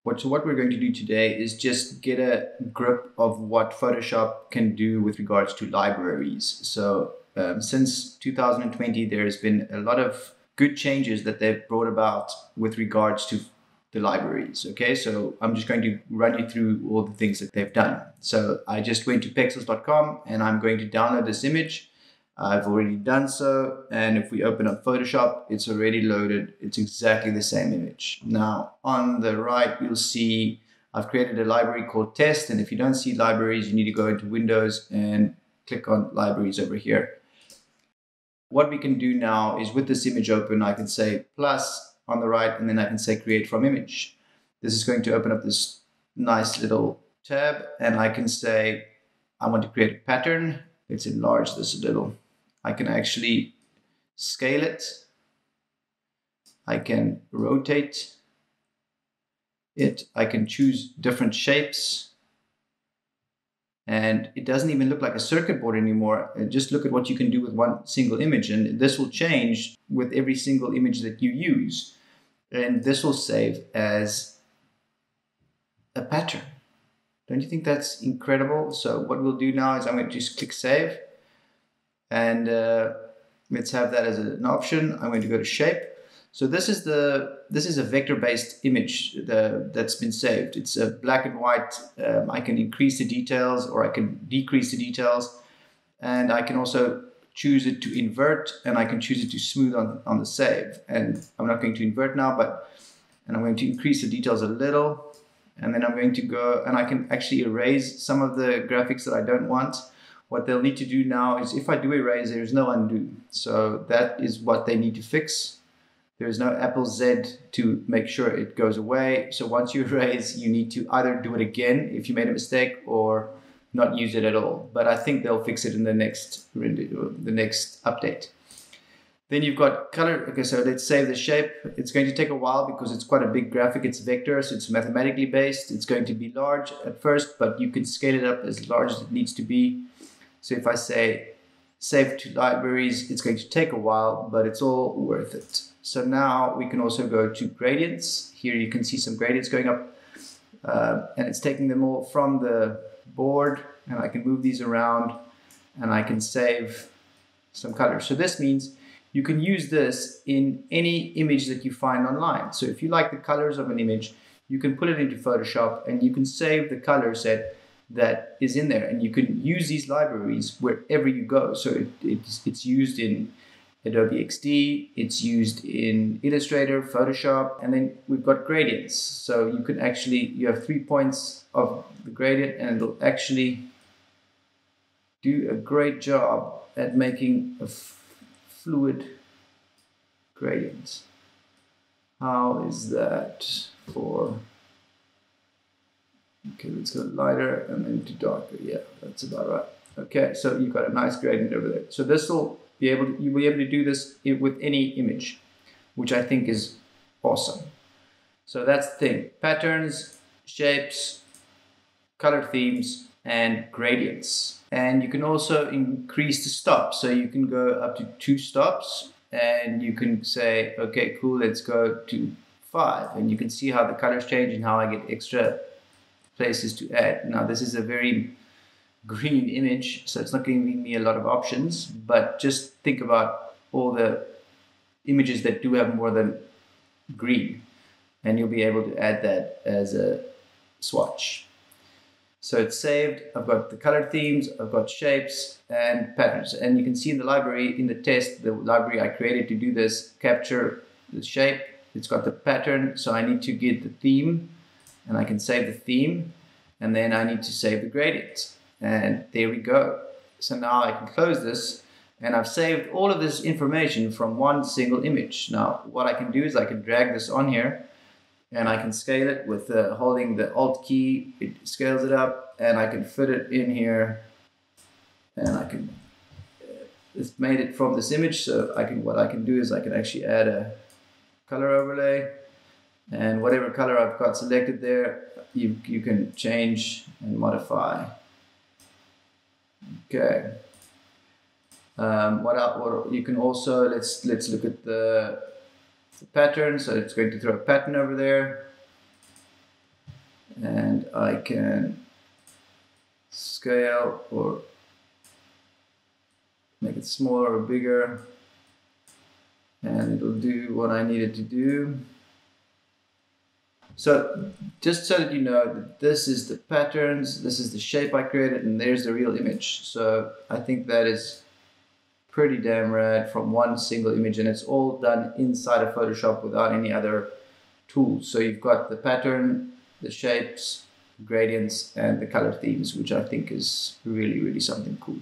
what we're going to do today is just get a grip of what Photoshop can do with regards to libraries. So since 2020, there's been a lot of good changes that they've brought about with regards to the libraries. Okay, so I'm just going to run you through all the things that they've done. So I just went to pexels.com and I'm going to download this image. I've already done so, and if we open up Photoshop, it's already loaded. It's exactly the same image. Now, on the right, you'll see I've created a library called test, and if you don't see libraries, you need to go into Windows and click on libraries over here. What we can do now is with this image open, I can say plus on the right, and then I can say create from image. This is going to open up this nice little tab, and I can say I want to create a pattern. Let's enlarge this a little. I can actually scale it. I can rotate it. I can choose different shapes. And it doesn't even look like a circuit board anymore. Just look at what you can do with one single image. And this will change with every single image that you use. And this will save as a pattern. Don't you think that's incredible? So what we'll do now is I'm going to just click save. And let's have that as an option. I'm going to go to shape. So this is a vector-based image that's been saved. It's a black and white. I can increase the details or I can decrease the details, and I can also choose it to invert, and I can choose it to smooth on the save. And I'm not going to invert now, and I'm going to increase the details a little, and then I'm going to go and I can actually erase some of the graphics that I don't want. What they'll need to do now is if I do erase, there's no undo. So that is what they need to fix. There's no Apple Z to make sure it goes away. So once you erase, you need to either do it again if you made a mistake or not use it at all. But I think they'll fix it in the next update. Then you've got color. Okay, so let's save the shape. It's going to take a while because it's quite a big graphic. It's vector, so it's mathematically based. It's going to be large at first, but you can scale it up as large as it needs to be. So if I say save to libraries, it's going to take a while, but it's all worth it. So now we can also go to gradients. Here you can see some gradients going up, and it's taking them all from the board, and I can move these around and I can save some colors. So this means you can use this in any image that you find online. So if you like the colors of an image, you can put it into Photoshop and you can save the color set that is in there, and you can use these libraries wherever you go. So it's used in Adobe XD, it's used in Illustrator, Photoshop, and then we've got gradients. So you can actually, you have 3 points of the gradient, and it'll actually do a great job at making a fluid gradient. How is that for... Okay, let's go lighter and then to darker. Yeah, that's about right. Okay, so you've got a nice gradient over there. So this will be able to, you'll be able to do this with any image, which I think is awesome. So that's the thing: patterns, shapes, color themes, and gradients. And you can also increase the stops. So you can go up to 2 stops, and you can say, okay, cool, let's go to 5. And you can see how the colors change and how I get extra places to add. Now this is a very green image, so it's not giving me a lot of options, but just think about all the images that do have more than green, and you'll be able to add that as a swatch. So it's saved. I've got the color themes, I've got shapes and patterns, and you can see in the library, in the test, the library I created to do this, capture the shape, it's got the pattern, so I need to get the theme, and I can save the theme, and then I need to save the gradient. And there we go. So now I can close this, and I've saved all of this information from one single image. Now what I can do is I can drag this on here, and I can scale it with holding the Alt key. It scales it up, and I can fit it in here, and I can it's made it from this image. So what I can do is I can actually add a color overlay, and whatever color I've got selected there, you can change and modify. Okay. What you can also, let's look at the pattern. So it's going to throw a pattern over there. and I can scale or make it smaller or bigger, and it'll do what I need it to do. So just so that you know that this is the patterns, this is the shape I created, and there's the real image. So I think that is pretty damn rad from one single image, and it's all done inside of Photoshop without any other tools. So you've got the pattern, the shapes, gradients, and the color themes, which I think is really, really something cool.